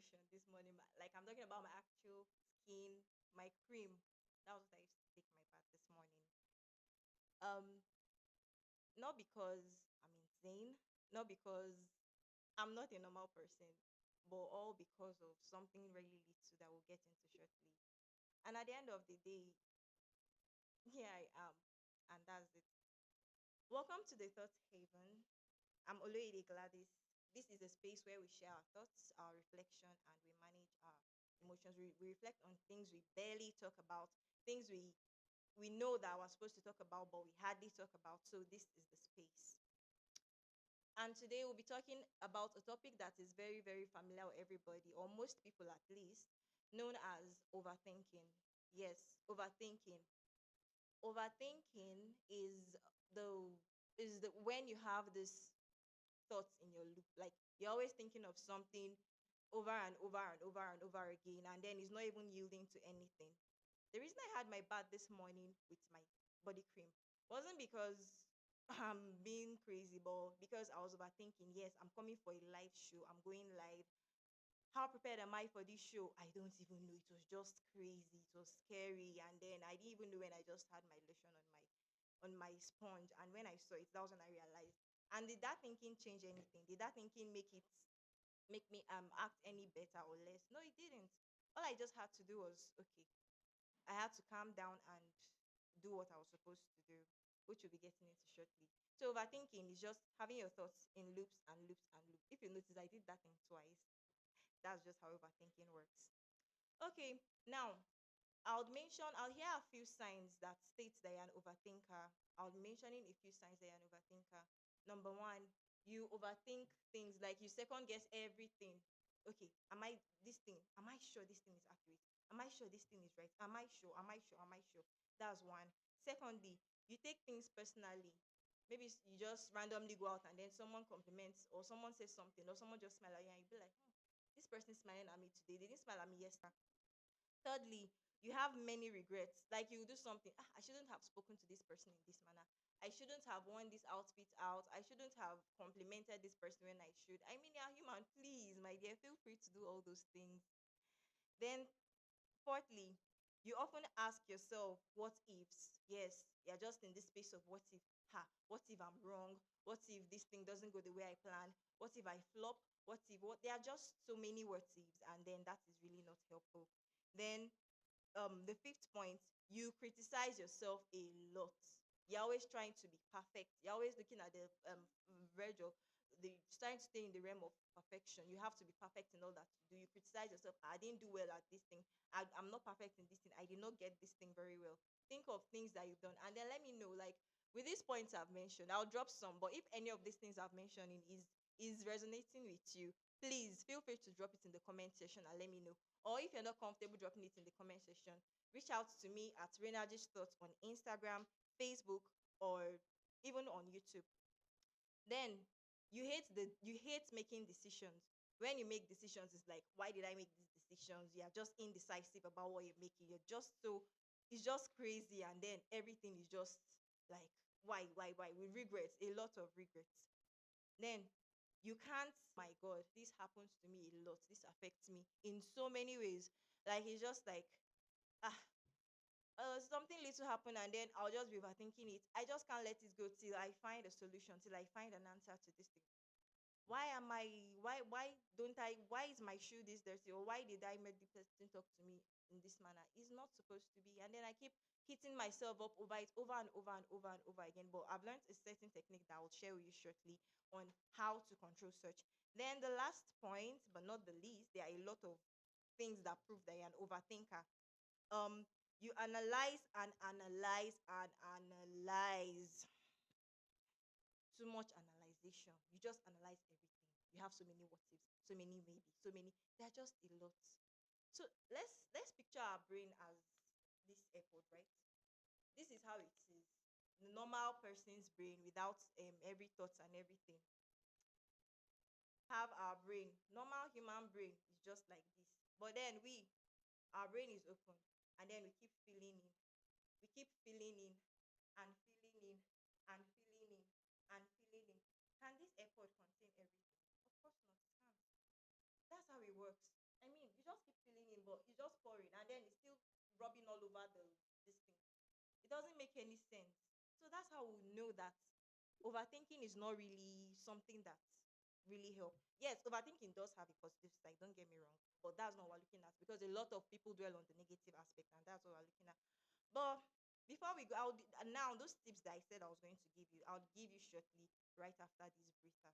lotion this morning. Like I'm talking about my actual skin, my cream. That was what I used to take my bath this morning. Um, not because I'm insane, not because I'm not a normal person, but all because of something really little that we'll get into shortly. And at the end of the day, here I am, and that's it. Welcome to the Thought Haven. I'm Oloide Gladys. This is a space where we share our thoughts, our reflection, and we manage our emotions. We reflect on things we barely talk about, things we know that we're supposed to talk about, but we hardly talk about. So this is the space. And today we'll be talking about a topic that is very, very familiar with everybody, or most people at least, known as overthinking. Yes, overthinking. Overthinking the is the when you have this thoughts in your loop. Like you're always thinking of something over and over and over and over again, and then it's not even yielding to anything. The reason I had my bath this morning with my body cream wasn't because I'm being crazy, but because I was overthinking. Yes, I'm coming for a live show. I'm going live. How prepared am I for this show? I don't even know. It was just crazy. It was scary. And then I didn't even know when I just had my lotion on my sponge. And when I saw it, that was when I realized. And did that thinking change anything? Did that thinking make me act any better or less? No, it didn't. All I just had to do was okay. I had to calm down and do what I was supposed to do, which we'll be getting into shortly. So overthinking is just having your thoughts in loops and loops and loops. If you notice, I did that thing twice. That's just how overthinking works. Okay, now I'll hear a few signs that states that you're an overthinker. I'll be mentioning a few signs that you're an overthinker. Number one, you overthink things like you second guess everything. Okay, am I this thing? Am I sure this thing is accurate? Am I sure this thing is right? Am I sure? Am I sure? Am I sure? That's one. Secondly, you take things personally. Maybe you just randomly go out and then someone compliments or someone says something or someone just smile at you and you be like, this person smiling at me today. They didn't smile at me yesterday. Thirdly, you have many regrets. Like you do something, I shouldn't have spoken to this person in this manner. I shouldn't have worn this outfit out. I shouldn't have complimented this person when I should. I mean, you're human. Please, my dear, feel free to do all those things. Then, fourthly, you often ask yourself, what ifs? Yes, you're just in this space of what if. Ha, what if I'm wrong? What if this thing doesn't go the way I planned? What if I flop? What if what? There are just so many what ifs, and then that is really not helpful. Then the fifth point, you criticize yourself a lot. You're always trying to be perfect. You're always looking at the verge of the trying to stay in the realm of perfection. You have to be perfect in all that you do. You criticize yourself. I didn't do well at this thing. I'm not perfect in this thing. I did not get this thing very well. Think of things that you've done and then let me know. Like with these points I've mentioned, I'll drop some. But if any of these things I've mentioned is resonating with you, please feel free to drop it in the comment section and let me know. Or if you're not comfortable dropping it in the comment section, reach out to me at Renajish Thoughts on Instagram, Facebook, or even on YouTube. Then you hate making decisions. When you make decisions, it's like, why did I make these decisions? You are just indecisive about what you're making. You're just so it's just crazy, and then everything is just like why? With regrets, a lot of regrets. Then you can't, my God, this happens to me a lot. This affects me in so many ways. Like it's just like ah something little happen and then I'll just be overthinking it. I just can't let it go till I find a solution, till I find an answer to this thing. Why don't I why is my shoe this dirty, or why did I make the person talk to me in this manner? It's not supposed to be. And then I keep hitting myself up over it over and over and over and over again. But I've learned a certain technique that I'll share with you shortly on how to control such. Then the last point, but not the least, there are a lot of things that prove that you're an overthinker. um you analyze and analyze and analyze. Too much analyzation. You just analyze everything. You have so many what ifs, so many maybe, so many. They're just a lot. So let's picture our brain as this airport, right? This is how it is. The normal person's brain without every thoughts and everything. Have our brain. Normal human brain is just like this. But then our brain is open, and then we keep filling in. We keep filling in and filling in and filling in and filling in. Can this airport contain everything? Of course not. It can't. That's how it works. I mean, you just keep filling in, but you just pouring, and then it's still rubbing all over this thing. It doesn't make any sense. So that's how we know that overthinking is not really something that really help. Yes, overthinking does have a positive side, don't get me wrong, but that's not what we're looking at, because a lot of people dwell on the negative aspect, and that's what we're looking at. But before we go, now those tips that I said I was going to give you, I'll give you shortly right after this breather.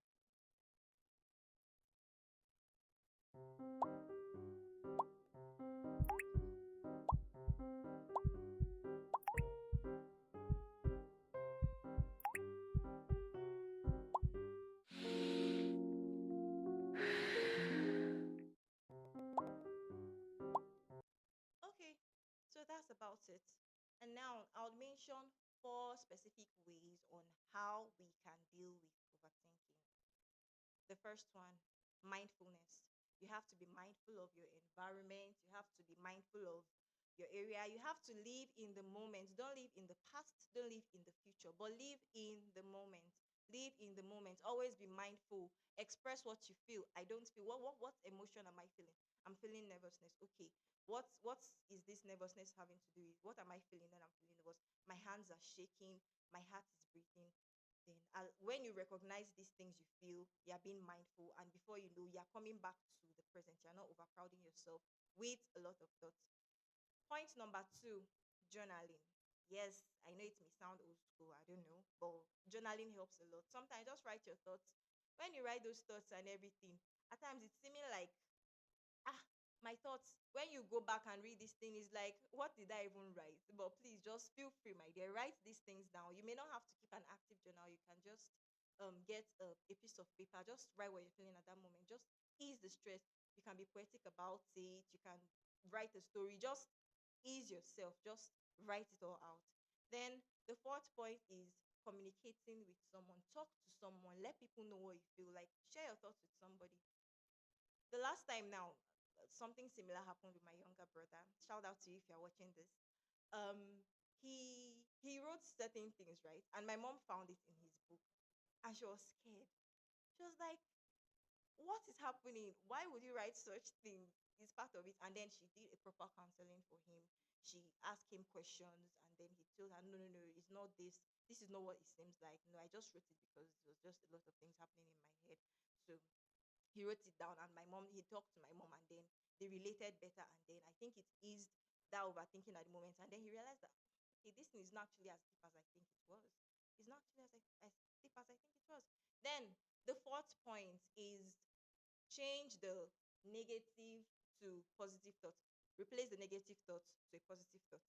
Okay, so that's about it. And now I'll mention four specific ways on how we can deal with overthinking. The first one, mindfulness. You have to be mindful of your environment. You have to be mindful of your area. You have to live in the moment. Don't live in the past. Don't live in the future, but live in the moment. Live in the moment. Always be mindful. Express what you feel. I don't feel. What emotion am I feeling? I'm feeling nervousness. Okay. What is this nervousness having to do with? What am I feeling when I'm feeling nervous? My hands are shaking. My heart is breathing. Then when you recognize these things you feel, you're being mindful, and before you know, you're coming back to the present. You're not overcrowding yourself with a lot of thoughts. Point number two, journaling. Yes, I know it may sound old school, I don't know, but journaling helps a lot. Sometimes just write your thoughts. When you write those thoughts and everything, at times it's seeming like, ah, my thoughts, when you go back and read this thing, is like, what did I even write? But please just feel free, my dear, write these things down. You may not have to keep an active journal. You can just get a piece of paper, just write what you're feeling at that moment, just ease the stress. You can be poetic about it, you can write a story, just ease yourself, just write it all out. Then the fourth point is communicating with someone. Talk to someone, let people know what you feel like, share your thoughts with somebody. The last time now, something similar happened with my younger brother. Shout out to you if you're watching this. Um, he wrote certain things, right? And my mom found it in his book, and she was scared. She was like, "What is happening? Why would you write such thing?" It's part of it. And then she did a proper counseling for him. She asked him questions, and then he told her, "No, no, no, it's not this. This is not what it seems like. No, I just wrote it because there was just a lot of things happening in my head." So he wrote it down, and he talked to my mom, and then they related better, and then I think it eased that overthinking at the moment, and then he realized that, okay, this thing is not actually as deep as I think it was. It's not actually as deep as I think it was. Then the fourth point is change the negative to positive thoughts. Replace the negative thoughts to a positive thought.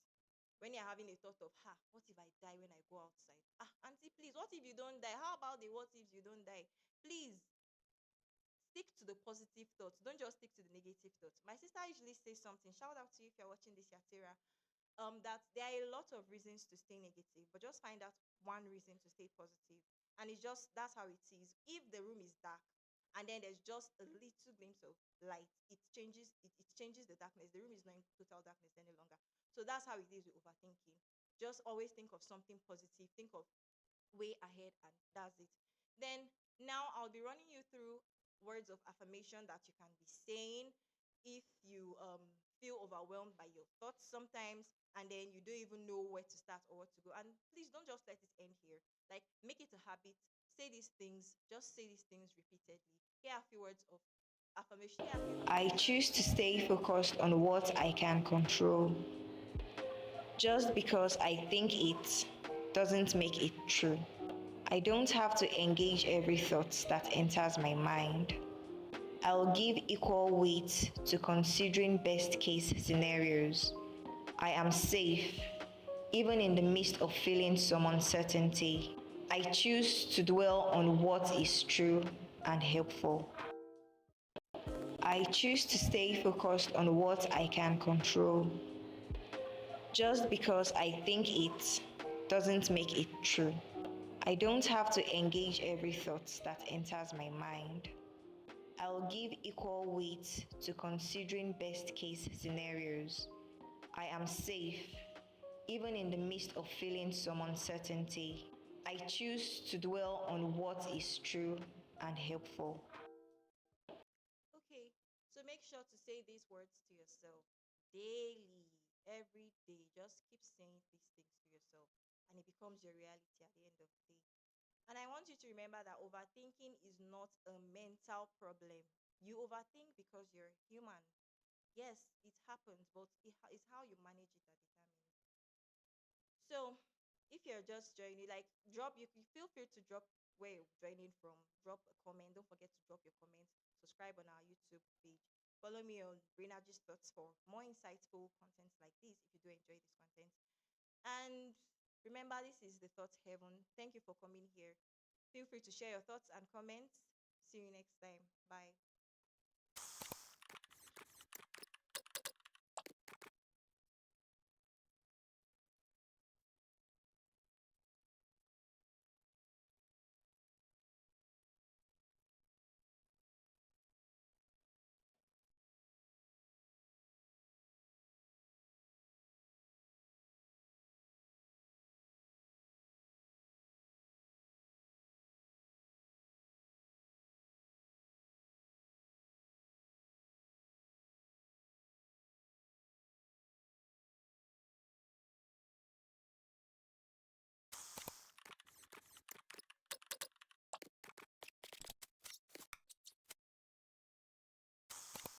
When you're having a thought of, ha, what if I die when I go outside? Ah, auntie, please, what if you don't die? How about the what if you don't die? Please stick to the positive thoughts. Don't just stick to the negative thoughts. My sister usually says something. Shout out to you if you're watching this, Yatira. That there are a lot of reasons to stay negative, but just find out one reason to stay positive. And it's just that's how it is. If the room is dark and then there's just a little glimpse of light, it changes the darkness. The room is not in total darkness any longer. So that's how it is with overthinking. Just always think of something positive, think of way ahead, and that's it. Then now I'll be running you through words of affirmation that you can be saying if you feel overwhelmed by your thoughts sometimes, and then you don't even know where to start or what to go. And please don't just let it end here. Like, make it a habit. Say these things, just say these things repeatedly. Here are a few words of affirmation. Here are a few things I you can choose to stay focused on what I can control. Just because I think it doesn't make it true. I don't have to engage every thought that enters my mind. I'll give equal weight to considering best case scenarios. I am safe, even in the midst of feeling some uncertainty. I choose to dwell on what is true and helpful. I choose to stay focused on what I can control. Just because I think it doesn't make it true. I don't have to engage every thought that enters my mind. I'll give equal weight to considering best case scenarios. I am safe, even in the midst of feeling some uncertainty. I choose to dwell on what is true and helpful. Okay, so make sure to say these words to yourself daily, every day. Just keep saying these things to yourself, and it becomes your reality at the end of the day. And I want you to remember that overthinking is not a mental problem. You overthink because you're human. Yes, it happens, but it's how you manage it that determines. So, if you're just joining, like drop, you feel free to drop where you're joining from. Drop a comment. Don't forget to drop your comments. Subscribe on our YouTube page. Follow me on Renaji's Thoughts for more insightful contents like this. If you do enjoy this content, and remember, this is the Thought Heaven. Thank you for coming here. Feel free to share your thoughts and comments. See you next time. Bye.